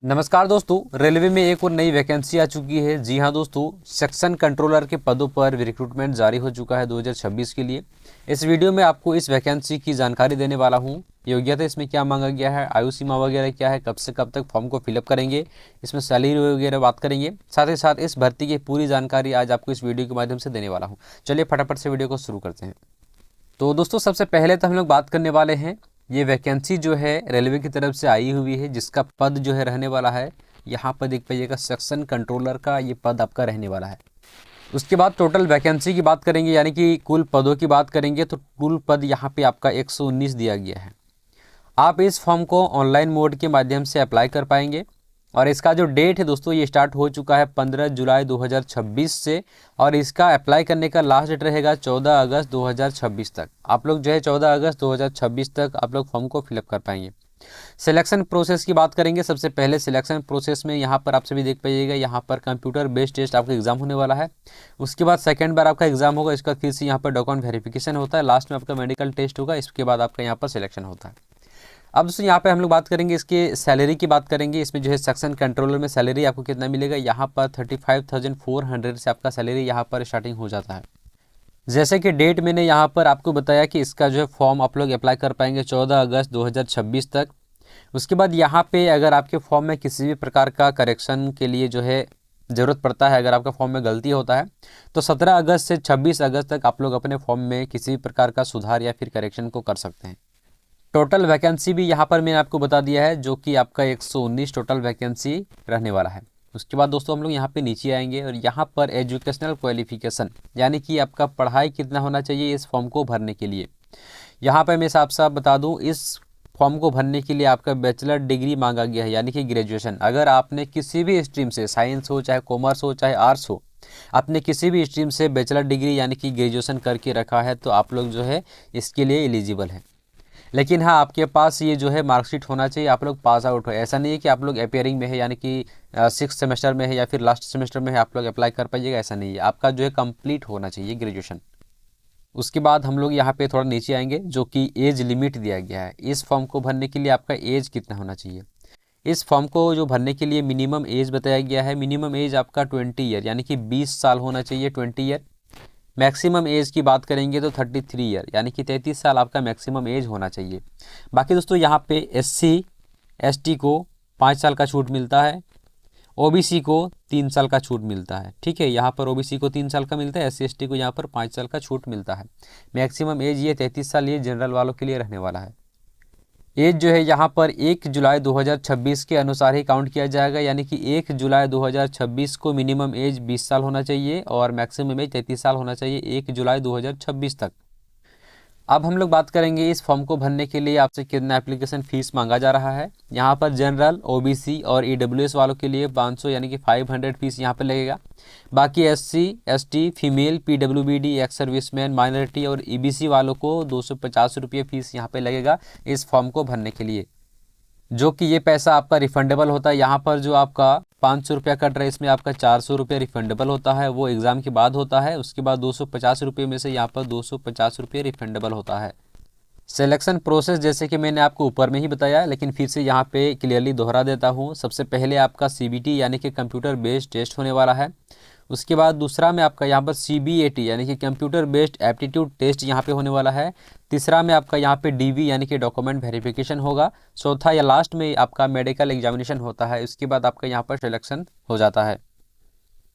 नमस्कार दोस्तों, रेलवे में एक और नई वैकेंसी आ चुकी है। जी हां दोस्तों, सेक्शन कंट्रोलर के पदों पर रिक्रूटमेंट जारी हो चुका है 2026 के लिए। इस वीडियो में आपको इस वैकेंसी की जानकारी देने वाला हूं। योग्यता इसमें क्या मांगा गया है, आयु सीमा वगैरह क्या है, कब से कब तक फॉर्म को फिलअप करेंगे, इसमें सैलरी वगैरह बात करेंगे। साथ ही साथ इस भर्ती की पूरी जानकारी आज आपको इस वीडियो के माध्यम से देने वाला हूँ। चलिए फटाफट से वीडियो को शुरू करते हैं। तो दोस्तों, सबसे पहले तो हम लोग बात करने वाले हैं, ये वैकेंसी जो है रेलवे की तरफ से आई हुई है, जिसका पद जो है रहने वाला है, यहाँ पर देख पाइएगा सेक्शन कंट्रोलर का ये पद आपका रहने वाला है। उसके बाद टोटल वैकेंसी की बात करेंगे, यानी कि कुल पदों की बात करेंगे, तो कुल पद यहाँ पे आपका 119 दिया गया है। आप इस फॉर्म को ऑनलाइन मोड के माध्यम से अप्लाई कर पाएंगे और इसका जो डेट है दोस्तों, ये स्टार्ट हो चुका है 15 जुलाई 2026 से और इसका अप्लाई करने का लास्ट डेट रहेगा 14 अगस्त 2026 तक। आप लोग जो है 14 अगस्त 2026 तक आप लोग फॉर्म को फिलअप कर पाएंगे। सिलेक्शन प्रोसेस की बात करेंगे। सबसे पहले सिलेक्शन प्रोसेस में यहाँ पर आप सभी देख पाइएगा, यहाँ पर कंप्यूटर बेस्ड टेस्ट आपका एग्जाम होने वाला है। उसके बाद सेकंड बार आपका एग्जाम होगा, इसका फिर से यहाँ पर डॉक्यूमेंट वेरिफिकेशन होता है, लास्ट में आपका मेडिकल टेस्ट होगा, इसके बाद आपका यहाँ पर सिलेक्शन होता है। अब दोस्तों यहाँ पे हम लोग बात करेंगे, इसके सैलरी की बात करेंगे। इसमें जो है सेक्शन कंट्रोलर में सैलरी आपको कितना मिलेगा, यहाँ पर 35,400 से आपका सैलरी यहाँ पर स्टार्टिंग हो जाता है। जैसे कि डेट मैंने यहाँ पर आपको बताया कि इसका जो है फॉर्म आप लोग अप्लाई कर पाएंगे 14 अगस्त 2026 तक। उसके बाद यहाँ पे अगर आपके फॉर्म में किसी भी प्रकार का करेक्शन के लिए जो है ज़रूरत पड़ता है, अगर आपका फॉर्म में गलती होता है, तो 17 अगस्त से 26 अगस्त तक आप लोग अपने फॉर्म में किसी भी प्रकार का सुधार या फिर करेक्शन को कर सकते हैं। टोटल वैकेंसी भी यहाँ पर मैंने आपको बता दिया है, जो कि आपका 119 टोटल वैकेंसी रहने वाला है। उसके बाद दोस्तों हम लोग यहाँ पे नीचे आएंगे और यहाँ पर एजुकेशनल क्वालिफिकेशन, यानी कि आपका पढ़ाई कितना होना चाहिए इस फॉर्म को भरने के लिए। यहाँ पर मैं साफ साफ बता दूँ, इस फॉर्म को भरने के लिए आपका बैचलर डिग्री मांगा गया है, यानी कि ग्रेजुएशन। अगर आपने किसी भी स्ट्रीम से, साइंस हो चाहे कॉमर्स हो चाहे आर्ट्स हो, आपने किसी भी स्ट्रीम से बैचलर डिग्री यानी कि ग्रेजुएशन करके रखा है, तो आप लोग जो है इसके लिए एलिजिबल है। लेकिन हाँ, आपके पास ये जो है मार्कशीट होना चाहिए, आप लोग पास आउट हो। ऐसा नहीं है कि आप लोग अपेयरिंग में है, यानी कि 6th सेमेस्टर में है या फिर लास्ट सेमेस्टर में है, आप लोग अप्लाई कर पाइएगा, ऐसा नहीं है। आपका जो है कंप्लीट होना चाहिए ग्रेजुएशन। उसके बाद हम लोग यहाँ पे थोड़ा नीचे आएंगे, जो कि एज लिमिट दिया गया है। इस फॉर्म को भरने के लिए आपका एज कितना होना चाहिए। इस फॉर्म को जो भरने के लिए मिनिमम एज बताया गया है, मिनिमम एज आपका 20 ईयर यानी कि 20 साल होना चाहिए, 20 ईयर। मैक्सिमम एज की बात करेंगे तो 33 ईयर यानी कि 33 साल आपका मैक्सिमम एज होना चाहिए। बाकी दोस्तों यहाँ पे SC ST को 5 साल का छूट मिलता है, OBC को 3 साल का छूट मिलता है। ठीक है, यहाँ पर OBC को 3 साल का मिलता है, SC ST को यहाँ पर 5 साल का छूट मिलता है। मैक्सिमम एज ये 33 साल ये जनरल वालों के लिए रहने वाला है। एज जो है यहाँ पर 1 जुलाई 2026 के अनुसार ही काउंट किया जाएगा, यानी कि 1 जुलाई 2026 को मिनिमम एज 20 साल होना चाहिए और मैक्सिमम एज 33 साल होना चाहिए 1 जुलाई 2026 तक। अब हम लोग बात करेंगे इस फॉर्म को भरने के लिए आपसे कितना एप्लीकेशन फ़ीस मांगा जा रहा है। यहाँ पर जनरल, OBC और EWS वालों के लिए 500 यानी कि 500 फीस यहाँ पर लगेगा। बाकी SC ST, female, PWBD, ex serviceman, minority और EBC वालों को 250 रुपये फ़ीस यहाँ पे लगेगा इस फॉर्म को भरने के लिए, जो कि ये पैसा आपका रिफंडेबल होता है। यहाँ पर जो आपका 500 रुपया कट रहा है, इसमें आपका 400 रुपये रिफंडेबल होता है, वो एग्ज़ाम के बाद होता है। उसके बाद 250 रुपये में से यहाँ पर 250 रुपये रिफंडेबल होता है। सिलेक्शन प्रोसेस जैसे कि मैंने आपको ऊपर में ही बताया, लेकिन फिर से यहाँ पे क्लियरली दोहरा देता हूँ। सबसे पहले आपका CBT यानी कि कंप्यूटर बेस्ड टेस्ट होने वाला है। उसके बाद दूसरा में आपका यहाँ पर CBAT यानी कि कंप्यूटर बेस्ड एप्टीट्यूड टेस्ट यहाँ पे होने वाला है। तीसरा में आपका यहाँ पे DV यानी कि डॉक्यूमेंट वेरिफिकेशन होगा। चौथा या लास्ट में आपका मेडिकल एग्जामिनेशन होता है। इसके बाद आपका यहाँ पर सिलेक्शन हो जाता है।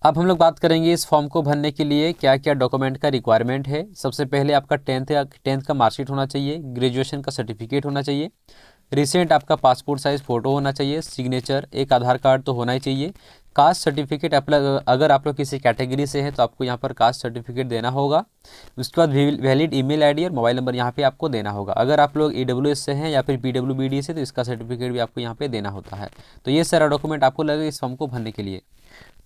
अब हम लोग बात करेंगे इस फॉर्म को भरने के लिए क्या क्या डॉक्यूमेंट का रिक्वायरमेंट है। सबसे पहले आपका 10th का मार्कशीट होना चाहिए, ग्रेजुएशन का सर्टिफिकेट होना चाहिए, रिसेंट आपका पासपोर्ट साइज़ फ़ोटो होना चाहिए, सिग्नेचर, एक आधार कार्ड तो होना ही चाहिए। कास्ट सर्टिफिकेट अगर आप लोग किसी कैटेगरी से हैं तो आपको यहाँ पर कास्ट सर्टिफिकेट देना होगा। उसके बाद वैलिड ईमेल आईडी और मोबाइल नंबर यहाँ पे आपको देना होगा। अगर आप लोग EWS से हैं या फिर PWBD से तो इसका सर्टिफिकेट भी आपको यहाँ पे देना होता है। तो ये सारा डॉक्यूमेंट आपको लगेगा इस फॉर्म को भरने के लिए।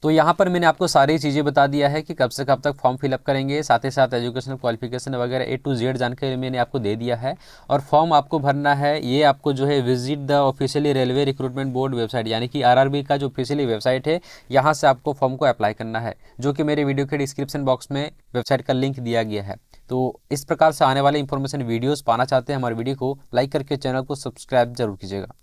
तो यहाँ पर मैंने आपको सारी चीज़ें बता दिया है कि कब से कब तक फॉर्म फिलअप करेंगे, साथ ही साथ एजुकेशनल क्वालिफिकेशन वगैरह A to Z जानकारी मैंने आपको दे दिया है। और फॉर्म आपको भरना है, ये आपको जो है visit the officially railway recruitment board website यानी कि RRB का जो ऑफिशियली वेबसाइट है, यहाँ से आपको फॉर्म को अप्लाई करना है, जो कि मेरे वीडियो के डिस्क्रिप्शन बॉक्स में वेबसाइट का लिंक दिया गया है। तो इस प्रकार से आने वाले इंफॉर्मेशन वीडियोज़ पाना चाहते हैं हमारे वीडियो को लाइक करके चैनल को सब्सक्राइब जरूर कीजिएगा।